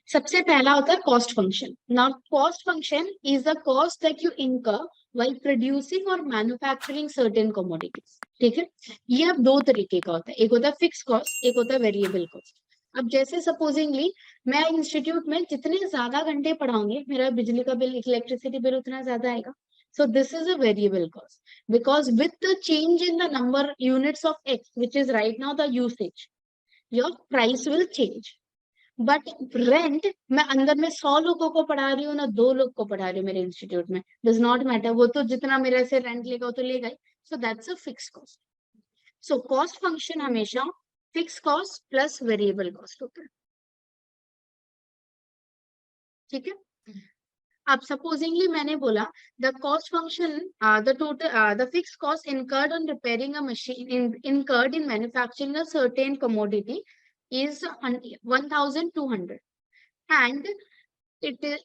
सबसे पहला होता है cost function. Now cost function is the cost that you इनकर व्हाइल प्रोड्यूसिंग और मैन्युफैक्चरिंग सर्टेन कमोडिटीज। ठीक है, ये अब दो तरीके का होता है, एक होता है फिक्स कॉस्ट, एक होता है वेरिएबल कॉस्ट। अब जैसे सपोजिंगली मैं इंस्टीट्यूट में जितने ज्यादा घंटे पढ़ाऊंगी मेरा बिजली का बिल, इलेक्ट्रिसिटी बिल उतना ज्यादा आएगा। So this is a variable cost because with the change in the number units of X, which is right now the usage, your price will change. But rent मैं अंदर में 100 लोगों को पढ़ा रही हूँ ना 2 लोग को पढ़ा रही हूँ मेरे इंस्टीट्यूट में, डज नॉट मैटर, वो तो जितना मेरे से रेंट लेगा वो तो लेगा ही। So that's a fix cost. So cost function हमेशा fix cost plus variable cost होता है। ठीक है, अब सपोजिंगली मैंने बोला the cost function, the total the fix cost incurred on repairing a machine incurred in manufacturing a certain commodity is 1200 and it is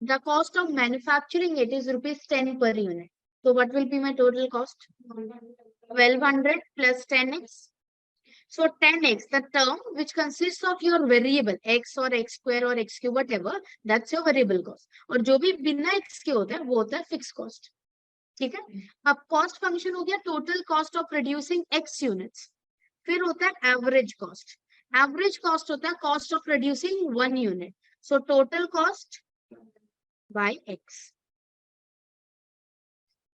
the cost of manufacturing it is rupees 10 per unit. So what will be my total cost? 1200 plus 10x. So 10x, the term which consists of your variable x or x square or x cube whatever, that's your variable cost. और जो भी बिना x के होता है वो होता है फिक्स कॉस्ट। ठीक है, अब कॉस्ट फंक्शन हो गया total cost of producing x units. फिर होता है एवरेज कॉस्ट। एवरेज कॉस्ट होता है cost of producing 1 unit. So total cost by x.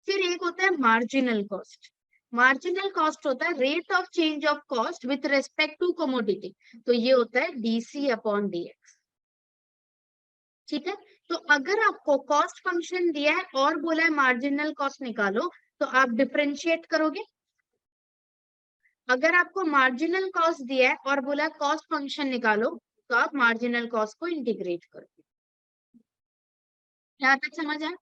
फिर एक होता है मार्जिनल कॉस्ट। मार्जिनल कॉस्ट होता है rate of change of cost with respect to commodity. तो ये होता है डीसी अपॉन डीएक्स। ठीक है, तो अगर आपको कॉस्ट फंक्शन दिया है और बोला है मार्जिनल कॉस्ट निकालो तो आप डिफरेंशिएट करोगे। अगर आपको मार्जिनल कॉस्ट दिया है और बोला कॉस्ट फंक्शन निकालो तो आप मार्जिनल कॉस्ट को इंटीग्रेट करोगे। यहाँ तक समझ आया?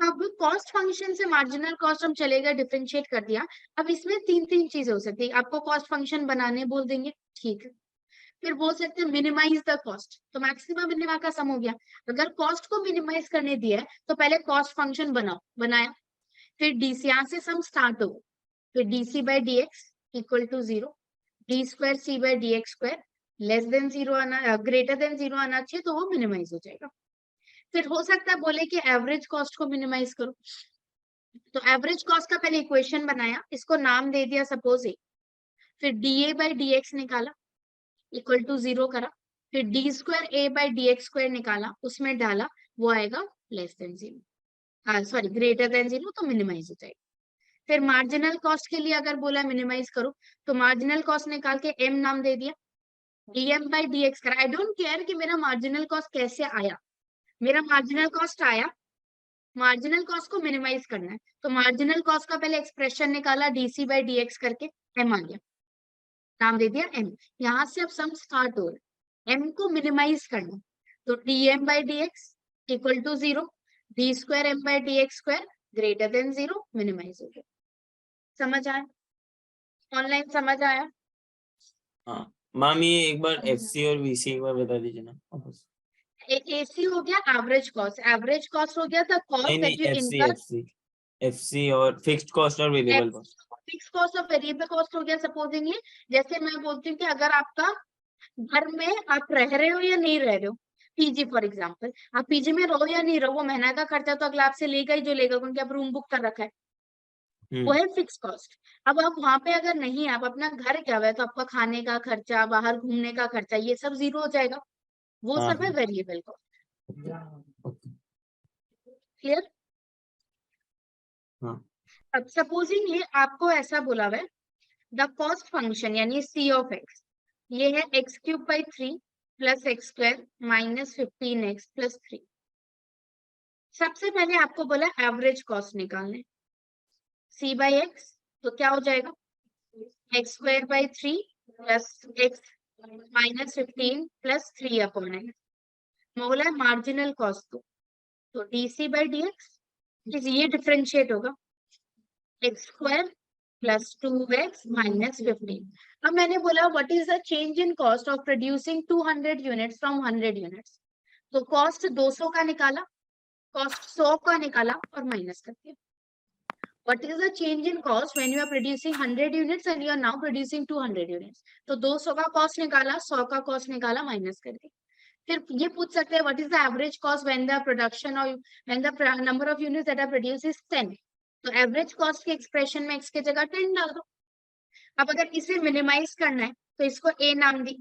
अब कॉस्ट फंक्शन से मार्जिनल कॉस्ट हम चले गए, डिफरेंशिएट कर दिया। अब इसमें तीन चीजें हो सकती है, आपको कॉस्ट फंक्शन बनाने बोल देंगे, ठीक है, फिर बोल सकते हैं मिनिमाइज द कॉस्ट, तो मैक्सिमम मिनिमा का सम हो गया। अगर कॉस्ट को मिनिमाइज करने दिया है तो पहले कॉस्ट फंक्शन बनाओ, बनाया, फिर डीसी, यहाँ से सम स्टार्ट हो, फिर D C by D X equal to 0, D square C by D X square less than 0 आना, ग्रेटर देन 0 आना चाहिए, तो वो मिनिमाइज हो जाएगा। फिर हो सकता है बोले कि एवरेज कॉस्ट को मिनिमाइज करो, तो एवरेज कॉस्ट का पहले इक्वेशन बनाया, इसको नाम दे दिया सपोज ए, फिर D A by D x निकाला इक्वल टू 0 करा, फिर D square A by D X square निकाला, उसमें डाला, वो आएगा less than 0, sorry greater than 0, तो मिनिमाइज हो जाएगा। फिर मार्जिनल कॉस्ट के लिए अगर बोला मिनिमाइज करो तो मार्जिनल कॉस्ट निकाल के एम नाम दे दिया, डीएम बाई डी एक्स करा। आई डोंट केयर कि मेरा मार्जिनल कॉस्ट कैसे आया, मेरा मार्जिनल कॉस्ट आया, मार्जिनल कॉस्ट को मिनिमाइज करना है, तो मार्जिनल कॉस्ट का पहले एक्सप्रेशन निकाला डीसी बाई डीएक्स करके, एम आ गया, नाम दे दिया एम। यहां से अब सम स्टार्ट हो रहा है, एम को मिनिमाइज करना, तो D M by D X equal to 0, D square M by D X square greater than 0, minimise हो गया। समझ आया? ऑनलाइन समझ आया? हाँ मैम, ये एक बार एफसी और वीसी एक बार बता दीजिए ना वापस। एसी हो गया एवरेज कॉस्ट, एवरेज कॉस्ट हो गया था कॉस्ट दैट यू एफसी इनकर, एफसी एफसी और फिक्स्ड कॉस्ट और वेरिएबल कॉस्ट। फिक्स कॉस्ट और वेरिएबल कॉस्ट हो गया। सपोजिंगली जैसे मैं बोलती हूँ कि अगर आपका घर में आप रह रहे हो या नहीं रह रहे हो, पीजी फॉर एग्जांपल, आप पीजी में रहो या नहीं रहो, वो महीना का खर्चा तो अगला आपसे लेगा ही, जो लेगा, क्योंकि आप रूम बुक कर रखा है, वो है फिक्स कॉस्ट। अब आप वहां पे अगर नहीं, आप अपना घर क्या हुआ है, तो आपका खाने का खर्चा, बाहर घूमने का खर्चा, ये सब 0 हो जाएगा, वो सब है वेरिएबल कॉस्ट। क्लियर? अब सपोजिंग ये आपको ऐसा बोला हुआ है द कॉस्ट फंक्शन यानी सी ऑफ एक्स, ये है x cube by 3 plus x square minus 15x plus 3। सबसे पहले आपको बोला एवरेज कॉस्ट निकालने, सी बाई एक्स, तो क्या हो जाएगा x square by 3 plus x minus 15 plus 3 upon x. बोला मार्जिनल कॉस्ट को, तो डीसी बाई डी एक्स, ये डिफरेंशिएट होगा x square plus 2x minus 15। अब मैंने बोला what is the change in cost of producing 200 units from 100 units, तो cost 200 का निकाला, कॉस्ट 100 का निकाला और माइनस कर दिया। What is the change in cost when you are producing 100 units and you are now producing 200 units? तो 200 का कॉस्ट निकाला, 100 का कॉस्ट निकाला, माइनस कर दिया. फिर ये पूछ सकते हैं what is the average cost when the production or when the number of units that are produced is 10. तो एवरेज कॉस्ट के एक्सप्रेशन में x की जगह 10 डाल दो. अब अगर इसे मिनिमाइज करना है तो इसको a नाम दी,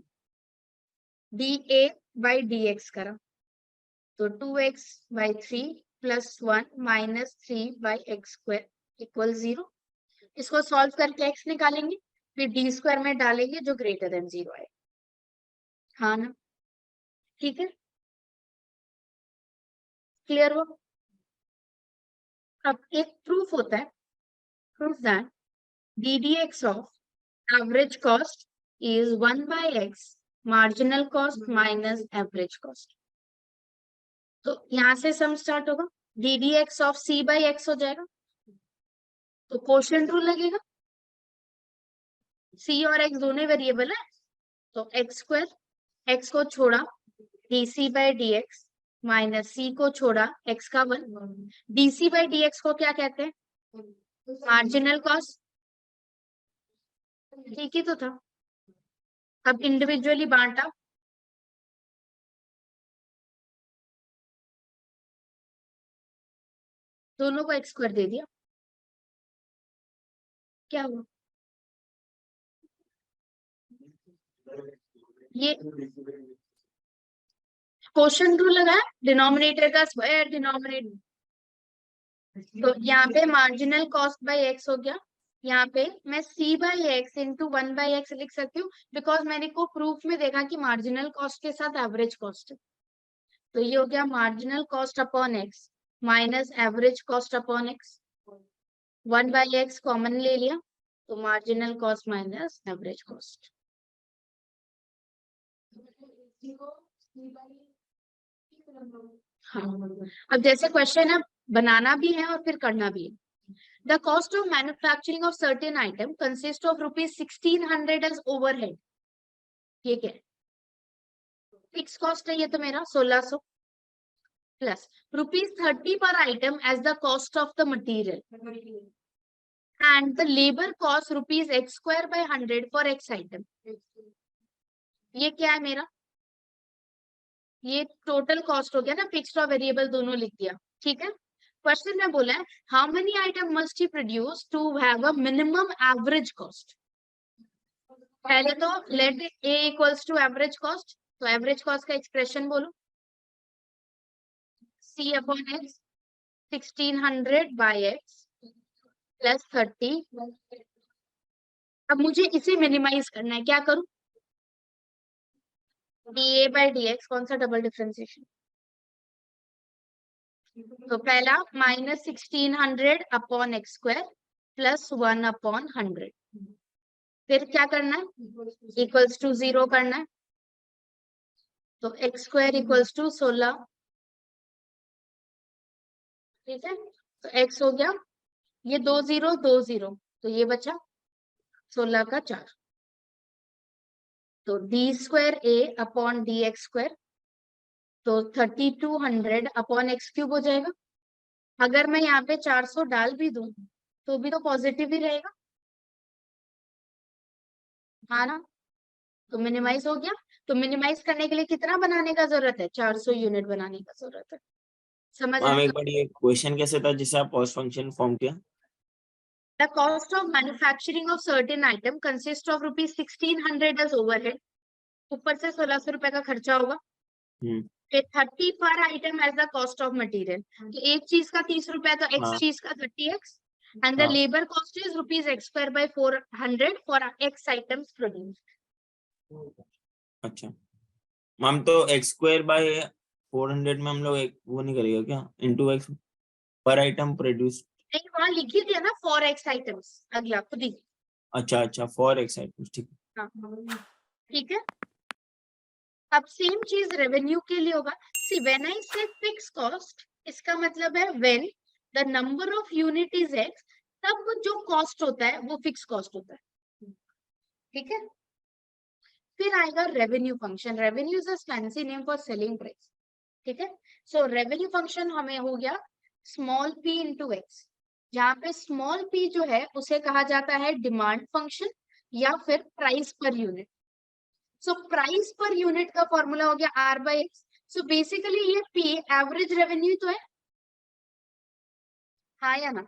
dA by dx करा, तो 2x by 3 plus 1 minus 3 by x square equal 0. इसको सॉल्व करके x निकालेंगे, फिर d स्क्वायर में डालेंगे जो ग्रेटर देन 0 है. हाँ ना, ठीक है, क्लियर हो. अब एक प्रूफ होता है, proof that ddx of average cost is 1 by x marginal cost minus average cost. तो यहां से सम स्टार्ट होगा, ddx of c by x हो जाएगा, तो कोशेंट रूल लगेगा. c और x दोनों वेरिएबल है, तो x स्क्वायर, x को छोड़ा dc by dx minus c को छोड़ा x का 1. dc by dx को क्या कहते हैं? Marginal cost. ठीक ही तो था. अब इंडिविजुअली बांटा, दोनों को x स्क्वायर दे दिया, क्या हुआ? ये क्वोशंट रूल लगा, डिनोमिनेटर का स्क्वायर डिनोमिनेटर. तो यहाँ पे मार्जिनल कॉस्ट बाय x हो गया, यहाँ पे मैं c by x into 1 by x लिख सकती हूँ, बिकॉज मैंने को प्रूफ में देखा कि मार्जिनल कॉस्ट के साथ एवरेज कॉस्ट है. तो ये हो गया marginal cost upon x minus average cost upon x. 1 by x common ले लिया, तो marginal cost minus average cost. हाँ, अब जैसे क्वेश्चन है, बनाना भी है और फिर करना भी है. The cost of manufacturing of certain item consists of rupees 1600 as overhead. ये क्या है? फिक्स कॉस्ट है ये तो मेरा 1600 plus rupees 30 per item as the cost of the material and the labor cost rupees x square by 100 for x item. ये क्या है मेरा? ये टोटल कॉस्ट हो गया ना, फिक्स्ड और वेरिएबल दोनों लिख दिया. ठीक है, क्वेश्चन में बोला है how many item must he produce to have a minimum average cost. पहले तो let a equals to average cost, तो एवरेज कॉस्ट का एक्सप्रेशन बोलो, c upon x 1600 by x plus 30. अब मुझे इसे मिनिमाइज करना है, क्या करूं? dA बाय dx, कौन सा डबल डिफरेंशिएशन? तो पहला minus 1600 upon x square plus 1 upon 100. फिर क्या करना है? इक्वल्स टू 0 करना है, तो एक्स स्क्वायर इक्वल्स टू 16. ठीक है, तो x हो गया, ये 2 0 2 0, तो ये बचा 16 का 4. तो d square a upon D X square, तो 3200 अपॉन एक्स क्यूब हो जाएगा. अगर मैं यहाँ पे 400 डाल भी दूं तो भी तो पॉजिटिव ही रहेगा. हाँ ना, तो मिनिमाइज हो गया. तो मिनिमाइज करने के लिए कितना बनाने का जरूरत है? 400 यूनिट बनाने का जरूरत है. समझ मैम आया? एक बार ये क्वेश्चन कैसे था जिसे आप कॉस्ट फंक्शन फॉर्म किया? The cost of manufacturing of certain item consists of rupees 1600 as overhead. ऊपर से 1600 रुपए का खर्चा होगा. फिर 30 पर item as the cost of material. तो एक चीज का 30 रुपए, तो एक्स हाँ. चीज का 30x. And the labour cost is rupees x square by 400 for x items produced. अच्छा मैम, तो एक्स स्क्वायर बाय 400 में हम लोग एक वो नहीं करेगा क्या, इंटू एक्स पर आइटम प्रोड्यूस? नहीं, वहां लिख ही दिया ना फॉर एक्स आइटम्स, अगला खुद ही. अच्छा अच्छा, फॉर एक्स आइटम्स, ठीक है. हाँ, ठीक है. अब सेम चीज रेवेन्यू के लिए होगा. सी व्हेन आई से फिक्स कॉस्ट, इसका मतलब है when the number of unit is x, तब जो कॉस्ट होता है वो फिक्स कॉस्ट होता है. ठीक है, फिर आएगा revenue function. Revenue is a fancy name for selling price. ठीक है, सो रेवेन्यू फंक्शन हमें हो गया स्मॉल p इंटू एक्स. जहाँ पे स्मॉल p जो है उसे कहा जाता है डिमांड फंक्शन या फिर price per unit. So price per unit का फॉर्मूला हो गया R by x. So basically ये P एवरेज रेवेन्यू तो है, हाँ या ना?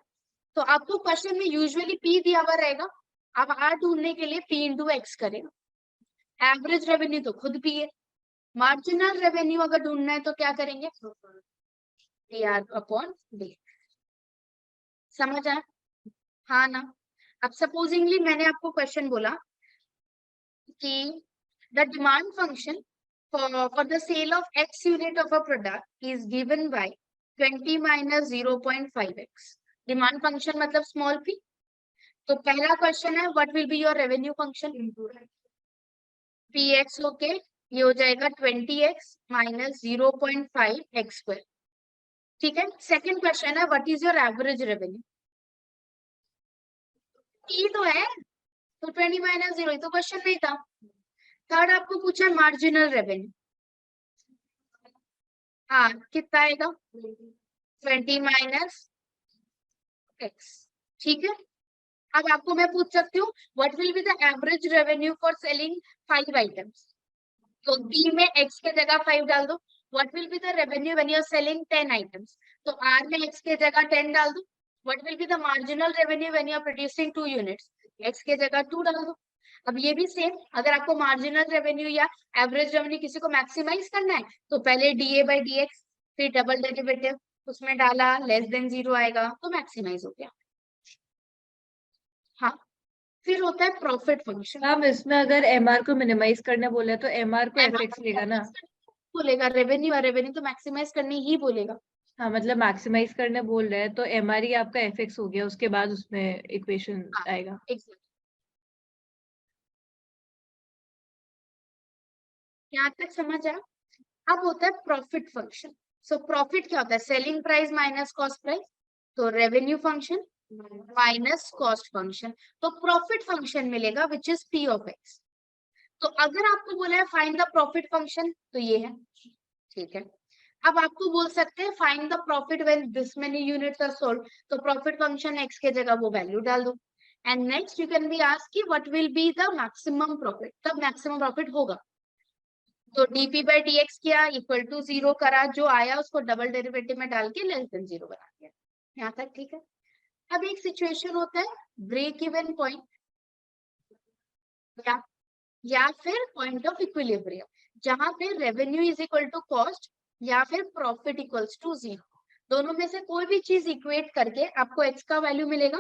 तो आपको क्वेश्चन में यूजुअली P दिया हुआ रहेगा, आप R ढूंढने के लिए P इंटू एक्स करेगा। एवरेज रेवेन्यू तो खुद P है, मार्जिनल रेवेन्यू अगर ढूंढना है तो क्या करेंगे, PR अपॉन D। समझ आया? हाँ ना? अब सपोजिंगली मैंने आपको क्वेश्चन बोला कि the demand function for the sale of X unit of a product is given by 20 minus 0.5x। Demand function मतलब स्मॉल p। तो पहला क्वेश्चन है what will be your revenue function, px okay, ये हो जाएगा 20x minus 0.5 x square. ठीक है, second question है what is your average revenue, p तो है तो 20 माइनस 0 तो क्वेश्चन नहीं था। थर्ड आपको पूछा है मार्जिनल रेवेन्यू, हाँ कितना आएगा 20 माइनस एक्स। ठीक है, अब आपको मैं पूछ सकती हूँ what will be the average revenue for selling 5 items. तो बी में एक्स के जगह 5 डाल दो। What will be the revenue when you are selling 10 items. तो आर में एक्स के जगह 10 डाल दो। What will be the marginal revenue when you are producing 2 units, X के जगह 2 डाल दो। अब ये भी सेम, अगर आपको मार्जिनल रेवेन्यू या एवरेज रेवेन्यू किसी को मैक्सिमाइज करना है तो पहले डीए बाई डीएक्स, फिर डबल डेरिवेटिव उसमें डाला, लेस देन 0 आएगा तो मैक्सिमाइज हो गया। हाँ, फिर होता है प्रॉफिट फंक्शन। मैम इसमें अगर एमआर को मिनिमाइज करने बोले तो एमआर को एफएक्स लेगा ना? बोलेगा रेवेन्यू, और रेवेन्यू तो मैक्सिमाइज करनी ही बोलेगा। हाँ मतलब मैक्सिमाइज करने बोल रहे हैं तो एमआर ही आपका एफएक्स हो गया, उसके बाद उसमें इक्वेशन हाँ, आएगा। एग्जैक्ट। यहाँ तक समझ आया? अब होता है प्रॉफिट फंक्शन। सो प्रॉफिट क्या होता है, selling price minus cost price, तो revenue function minus cost function, तो प्रॉफिट फंक्शन मिलेगा which is P of X. तो अगर आपको बोला है फाइंड द प्रॉफिट फंक्शन तो ये है, ठीक है। अब आपको बोल सकते हैं find the profit when this many units are sold, तो प्रॉफिट फंक्शन एक्स के जगह वो वैल्यू डाल दो। And next you can be asked कि what will be the maximum profit, तब मैक्सिमम प्रॉफिट होगा। तो dp बाई dx किया इक्वल टू 0 करा, जो आया उसको डबल डेरिवेटिव में डाल के लेस देन 0 बना दिया। यहाँ तक ठीक है। अब एक सिचुएशन होता है ब्रेक इवन पॉइंट या फिर पॉइंट ऑफ इक्विलिब्रियम, जहां पे revenue is equal to cost या फिर प्रॉफिट इक्वल्स टू 0। दोनों में से कोई भी चीज इक्वेट करके आपको x का वैल्यू मिलेगा,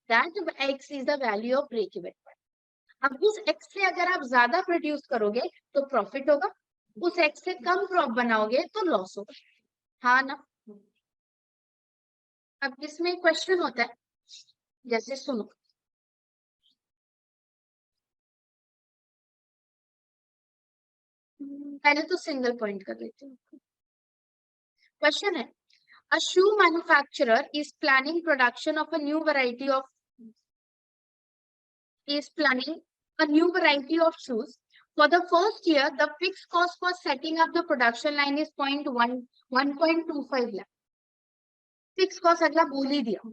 that x is the value of break even point. अब उस x से अगर आप ज्यादा प्रोड्यूस करोगे तो प्रॉफिट होगा, उस x से कम प्रॉप बनाओगे तो लॉस होगा, हाँ ना? अब इसमें क्वेश्चन होता है, जैसे सुनो, पहले तो सिंगल पॉइंट कर लेते हैं। क्वेश्चन है a shoe manufacturer is planning production of a new variety of shoes. For the first year, the fixed cost for setting up the production line is 1.25 lakh. Fix cost अगला बोल ही दिया,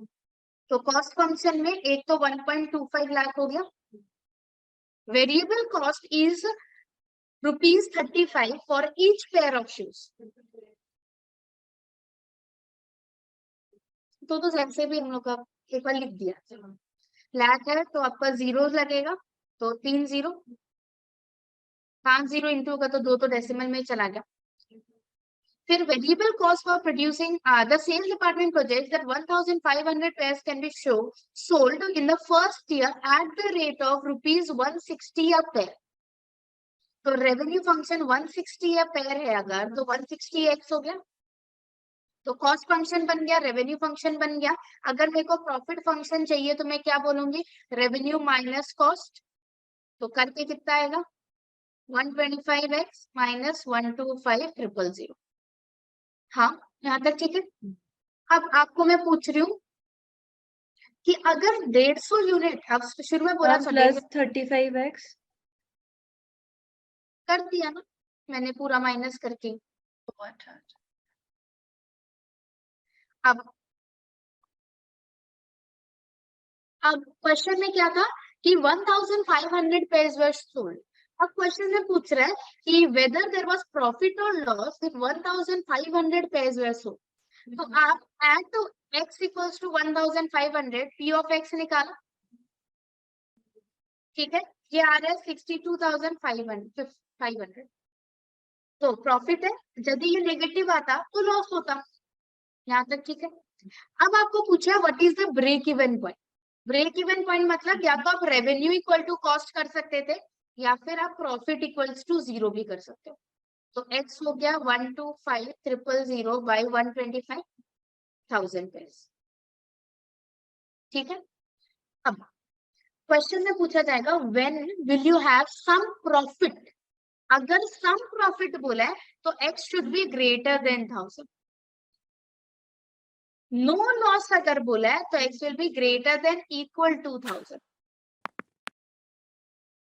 तो cost function में एक तो 1.25 लाख हो गया, variable cost is ₹35 for each pair of shoes. तो जैसे भी हम लोग का एक बार लिख दिया, लाख है तो आपका जीरो लगेगा, तो 3 0, 5 0 इंटू होगा तो 2 तो डेसिमल में चला गया। फिर variable cost for producing the sales department project that 1500 pairs can be sold in the first year at the rate of ₹160 a pair। तो रेवेन्यू फंक्शन 160 a pair है अगर, तो 160x हो गया, तो कॉस्ट फंक्शन बन गया, रेवेन्यू फंक्शन बन गया। अगर मेरे को प्रॉफिट फंक्शन चाहिए तो मैं क्या बोलूंगी, रेवेन्यू माइनस कॉस्ट, तो करके कितना आएगा 125x माइनस 125,000। हाँ यहाँ तक ठीक है। अब आपको मैं पूछ रही हूँ कि अगर 150 यूनिट, अब शुरू में बोला प्लस 35x कर दिया ना मैंने पूरा माइनस करके। अब अब क्वेश्चन में क्या था कि 1500 pairs were sold. अब क्वेश्चन में पूछ रहा है कि whether there was profit or loss if 1500 pairs were sold. तो आप add to x equals to 1500 p of x निकाला, ठीक है, ये आ रहा है 62,500. तो प्रॉफिट है, यदि ये नेगेटिव आता तो लॉस होता, यहाँ तक ठीक है. अब आपको पूछा what is the break even point. Break even point मतलब या तो आप रेवेन्यू इक्वल टू कॉस्ट कर सकते थे या फिर आप प्रॉफिट इक्वल्स टू 0 भी कर सकते हो. तो x हो गया 125,000 बाय 125,000 पेयर्स, ठीक है. अब क्वेश्चन में पूछा जाएगा when will you have some profit. अगर सम प्रॉफिट बोला है तो x should be greater than 1000. No loss अगर बोला है तो x will be greater than equal to 1000,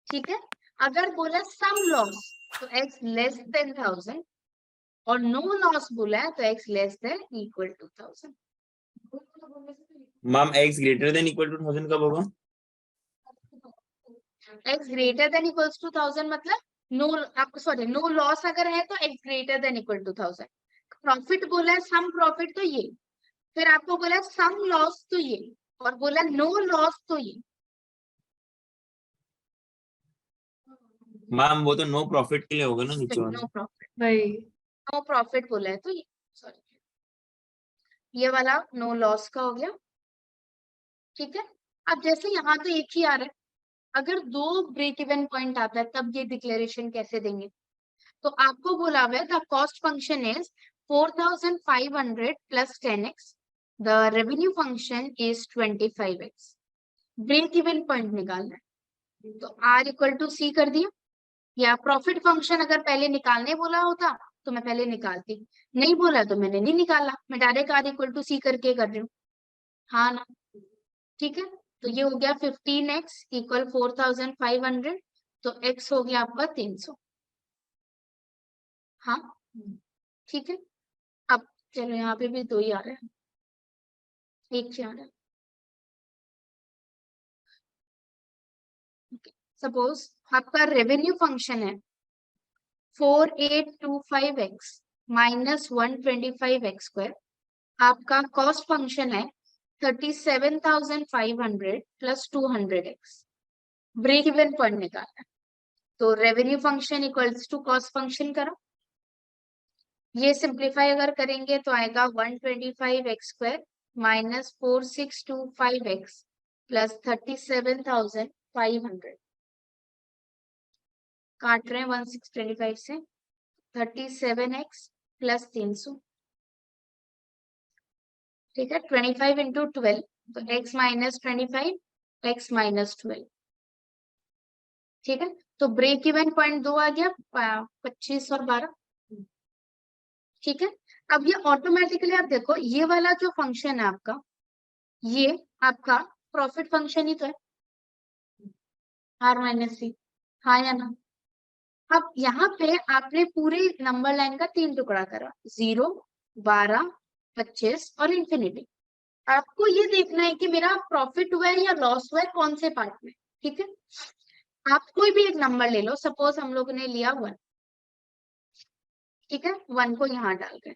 ठीक है. अगर बोला सम लॉस तो x लेस देन 1000 और नो लॉस बोला है तो x less than equal to 1000. Ma'am x greater than equal to 1000 कब होगा? x greater than equals to 1000 मतलब नो, आपको सॉरी नो लॉस अगर है तो x greater than equal to 1000. Profit बोला है सम प्रॉफिट तो ये, फिर आपको बोला सम लॉस तो ये, और बोला नो लॉस तो ये. मैम वो तो नो प्रॉफिट के लिए होगा ना नीचे वाला. नो प्रॉफिट, वही नो प्रॉफिट बोला है तो ये, सॉरी ये वाला नो लॉस का हो गया, ठीक है. अब जैसे यहाँ तो एक ही आ रहा है, अगर दो ब्रेक इवन पॉइंट आता है तब ये डिक्लेरेशन कैसे देंगे. तो आपको बोला हुआ है the cost function is 4,500 plus 10x, the revenue function is 25x. Break even point निकालना है तो r इक्वल टू सी कर दिया, या प्रॉफिट फंक्शन अगर पहले निकालने बोला होता तो मैं पहले निकालती, नहीं बोला तो मैंने नहीं निकाला, मैं डायरेक्ट r इक्वल टू सी करके कर रही हूँ, हाँ ना, ठीक है. तो ये हो गया 15x इक्वल 4,500, तो x हो गया आपका 300, हाँ ठीक है. अब चलो यहाँ पे भी दो ही आ रहे हैं, एक ही आ रहा है. सपोज आपका रेवेन्यू फंक्शन है 4825x माइनस 125x स्क्वायर, आपका कॉस्ट फंक्शन है 37,500 plus 200x. Break even point निकालना है तो revenue function equals to cost function करो, ये सिंप्लीफाई अगर करेंगे तो आएगा 125x square minus 4625x plus 37,500. काट रहे हैं 1625 से, 37x प्लस 300, ठीक है. 25 इंटू 12 तो x माइनस 25 x माइनस 12, ठीक है. तो ब्रेक इवन पॉइंट 2 आ गया 25 और 12, ठीक है. अब ये ऑटोमेटिकली आप देखो ये वाला जो फंक्शन है आपका, ये आपका प्रॉफिट फंक्शन ही तो है, r माइनस सी, हाँ या ना. अब यहाँ पे आपने पूरे नंबर लाइन का 3 टुकड़ा करा, 0, 12, 25 और इंफिनिटी. आपको ये देखना है कि मेरा प्रॉफिट हुआ है या लॉस हुआ है कौन से पार्ट में, ठीक है. आप कोई भी एक नंबर ले लो, सपोज हम लोग ने लिया 1, ठीक है. 1 को यहाँ डाल गए,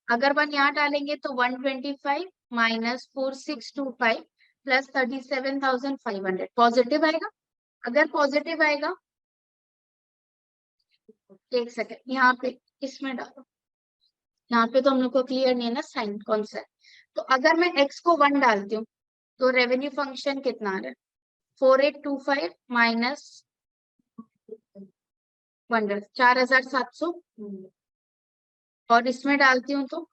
अगर 1 यहाँ डालेंगे तो 125 माइनस 4625 प्लस 37,500 पॉजिटिव आएगा. अगर पॉजिटिव आएगा, एक सेकेंड यहाँ पे इसमें डालो, यहाँ पे तो हम लोग को क्लियर नहीं है ना साइन कौन सा है. तो अगर मैं x को 1 डालती हूँ तो रेवेन्यू फंक्शन कितना आ रहा है 4825 माइनस 100 4700, और इसमें डालती हूँ तो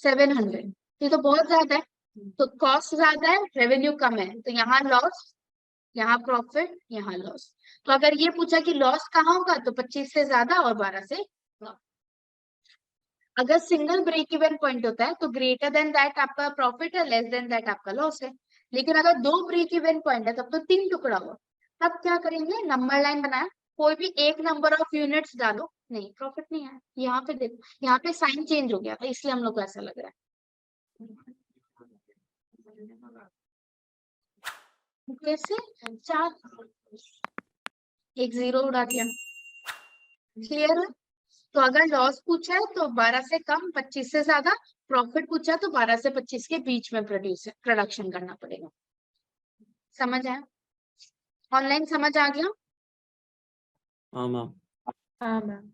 700. ये तो बहुत ज्यादा है, तो कॉस्ट ज्यादा है रेवेन्यू कम है, तो यहाँ लॉस, यहाँ प्रॉफिट, यहाँ लॉस. तो अगर ये पूछा कि लॉस कहाँ होगा तो 25 से ज्यादा और 12 से कम. अगर सिंगल ब्रेक इवन पॉइंट होता है तो ग्रेटर देन दैट आपका प्रॉफिट है, लेस देन दैट आपका लॉस है. लेकिन अगर 2 ब्रेक इवन पॉइंट है तब तो 3 टुकड़ा हुआ. तब क्या करेंगे, नंबर लाइन बनाया, कोई भी एक नंबर ऑफ यूनिट्स डालो, नहीं प्रॉफिट नहीं आया. यहाँ पे देखो, यहाँ पे साइन चेंज हो गया था इसलिए हम लोग को ऐसा लग रहा है. कैसे 4 एक 0 उड़ा दिया। क्लियर है? तो अगर लॉस पूछा है तो 12 से कम 25 से ज्यादा, प्रॉफिट पूछा है तो 12 से 25 के बीच में प्रोडक्शन करना पड़ेगा। समझ आया? ऑनलाइन समझ आ गया? हाँ मैम। हाँ मैम।